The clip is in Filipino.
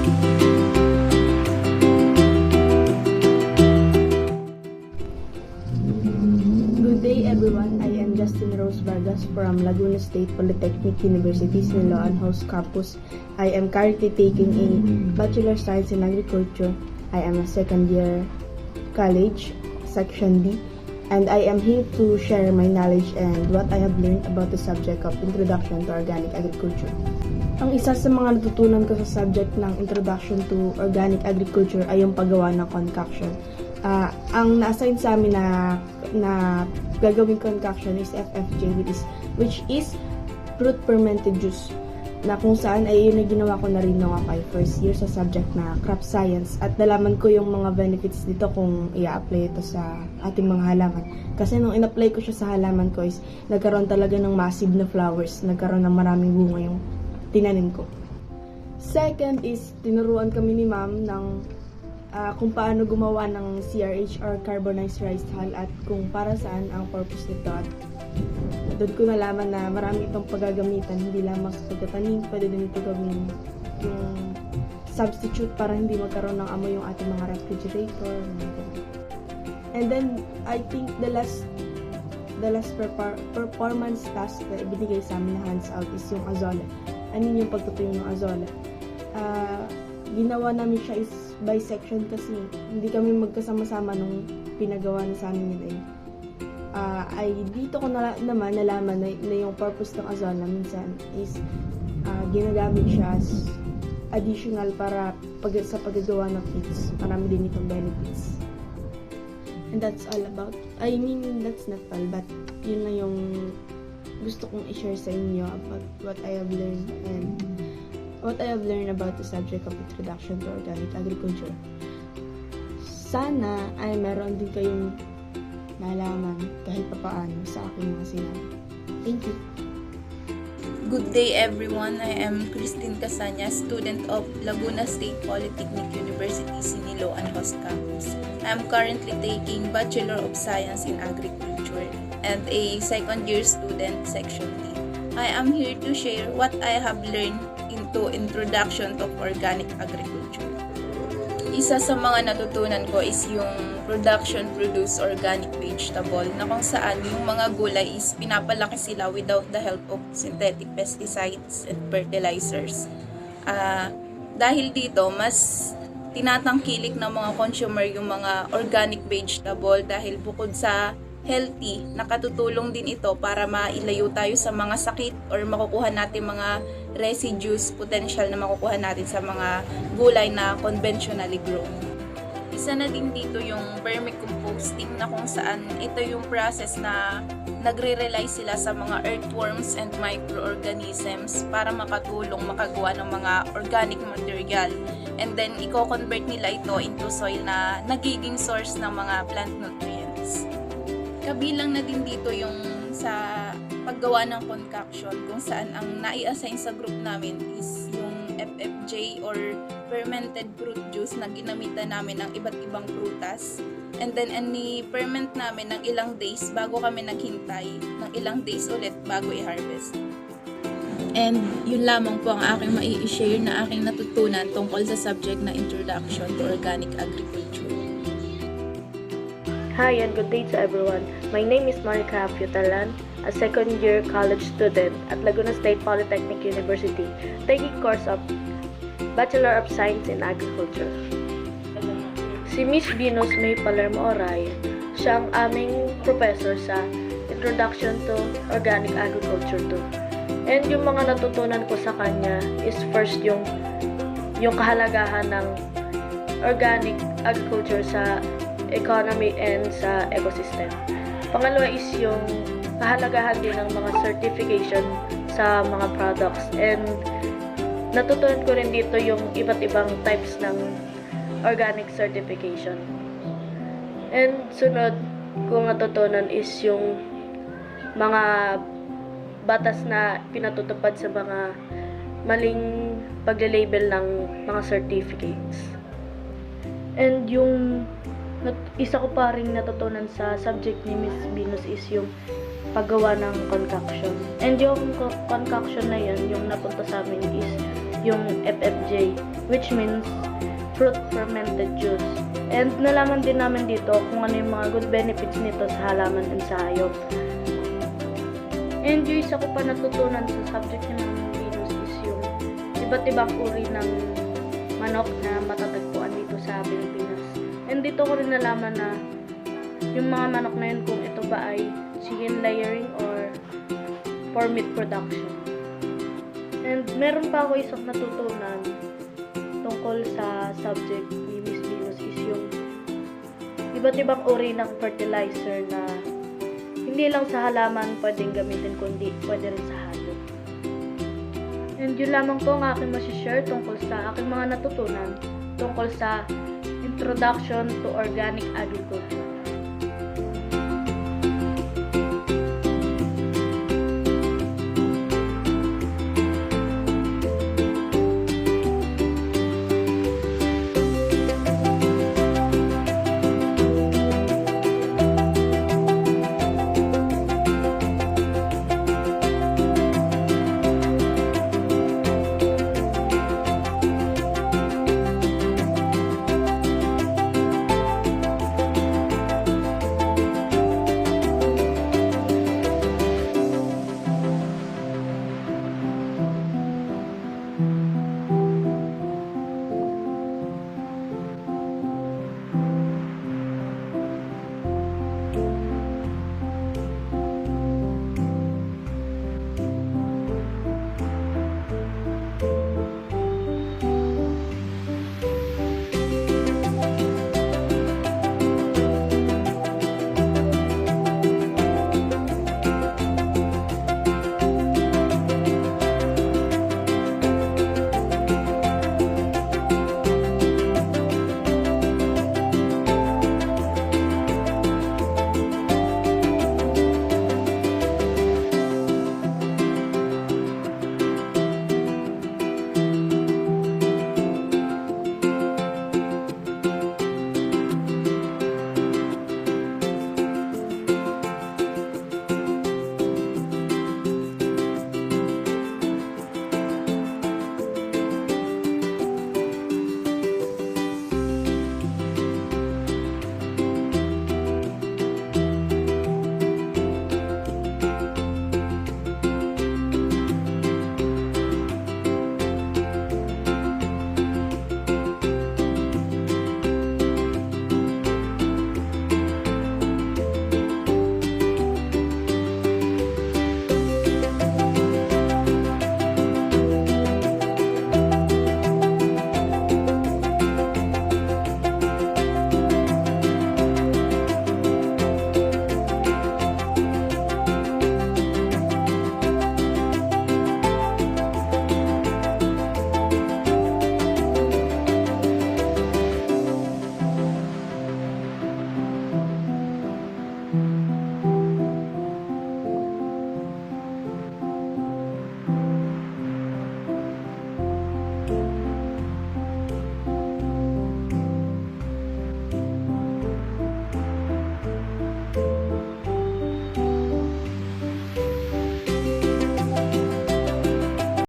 Good day everyone, I am Justin Rose Vargas from Laguna State Polytechnic University's Niloan House Campus. I am currently taking a Bachelor of Science in Agriculture. I am a second year college, Section D, and I am here to share my knowledge and what I have learned about the subject of Introduction to Organic Agriculture. Ang isa sa mga natutunan ko sa subject ng Introduction to Organic Agriculture ay yung paggawa ng concoction. Ang na-assign sa amin na gagawing concoction is FFJ, which is fruit fermented juice, na kung saan ay yun na ginawa ko na rin nung ako ay first year sa subject na crop science, at nalaman ko yung mga benefits dito kung i-apply ito sa ating mga halaman. Kasi nung in-apply ko siya sa halaman ko is nagkaroon talaga ng massive na flowers, nagkaroon ng maraming bunga yung tinanim ko. Second is tinuruan kami ni ma'am ng kung paano gumawa ng CRH or carbonized rice hull at kung para saan ang purpose nito. At doon ko nalaman na marami itong paggagamitan, hindi lamang sa pagtatanim, pwede din ito gawin yung substitute para hindi magkaroon ng amoy yung ating mga refrigerator. And then I think the last performance task na ibinigay sa amin na hands out is yung azolla. Ano yung pagtutuyo ng azolla? Ginawa namin siya is by section kasi hindi kami magkasama-sama nung pinagawa na sa amin yun ay dito ko naman nalaman na yung purpose ng azolla minsan is ginagamit siya as additional para sa paggagawa ng feeds. Marami din itong benefits. And that's all about, that's not all, but yun na yung gusto kong i-share sa inyo about what I have learned and what I have learned about the subject of Introduction to Organic Agriculture. Sana ay meron din kayong nalaman kahit papaano sa aking mga sinabi. Thank you. Good day everyone, I am Christine Casanya, student of Laguna State Polytechnic University Siniloan House Campus. I am currently taking Bachelor of Science in Agriculture and a second year student, Section D. I am here to share what I have learned into Introduction to Organic Agriculture. Isa sa mga natutunan ko is yung produce organic vegetable, na kung saan yung mga gulay is pinapalaki sila without the help of synthetic pesticides and fertilizers. Dahil dito, mas tinatangkilik ng mga consumer yung mga organic vegetable dahil bukod sa healthy, nakatutulong din ito para mailayo tayo sa mga sakit or makukuha natin mga residues, potential na makukuha natin sa mga gulay na conventionally grown. Isa na din dito yung vermicomposting, na kung saan ito yung process na nagre-rely sila sa mga earthworms and microorganisms para makatulong makagawa ng mga organic material. And then, i-convert nila ito into soil na nagiging source ng mga plant nutrients. Kabilang na din dito yung sa paggawa ng concoction, kung saan ang nai-assign sa group namin is yung FFJ or fermented fruit juice na ginamitan namin ng iba't ibang prutas. And then ni-ferment namin ng ilang days bago kami naghintay ng ilang days ulit bago i-harvest. And yun lamang po ang aking mai-share na aking natutunan tungkol sa subject na Introduction to Organic Agriculture. Hi and good day to everyone. My name is Marika Futalan, a second year college student at Laguna State Polytechnic University, taking course of Bachelor of Science in Agriculture. Si Miss Venus May Palermo Oray, siya ang aming professor sa Introduction to Organic Agriculture 2. And yung mga natutunan ko sa kanya is first yung kahalagahan ng organic agriculture sa economy and sa ecosystem. Pangalawa is yung kahalagahan din ng mga certification sa mga products, and natutunan ko rin dito yung iba't ibang types ng organic certification. And sunod kong natutunan is yung mga batas na pinatutupad sa mga maling pagle-label ng mga certificates. And yung isa ko pa rin natutunan sa subject ni Miss Venus is yung paggawa ng concoction. And yung concoction na yun, yung napunta sa amin is yung FFJ. which means fruit fermented juice. And nalaman din namin dito kung ano yung mga good benefits nito sa halaman and sa hayop. And yung isa ko pa natutunan sa subject ng Venus is yung iba't ibang uri ng manok na matatagpuan dito sa Pilipinas. And dito ko rin nalaman na yung mga manok na yun kung ito ba ay chicken layering or for meat production. And meron pa ako isang natutunan tungkol sa subject ni Miss Venus is yung iba't ibang uri ng fertilizer na hindi lang sa halaman pwedeng gamitin kundi pwede rin sa hayop. And yun lamang po ang aking masishare tungkol sa aking mga natutunan tungkol sa Introduction to Organic Agriculture.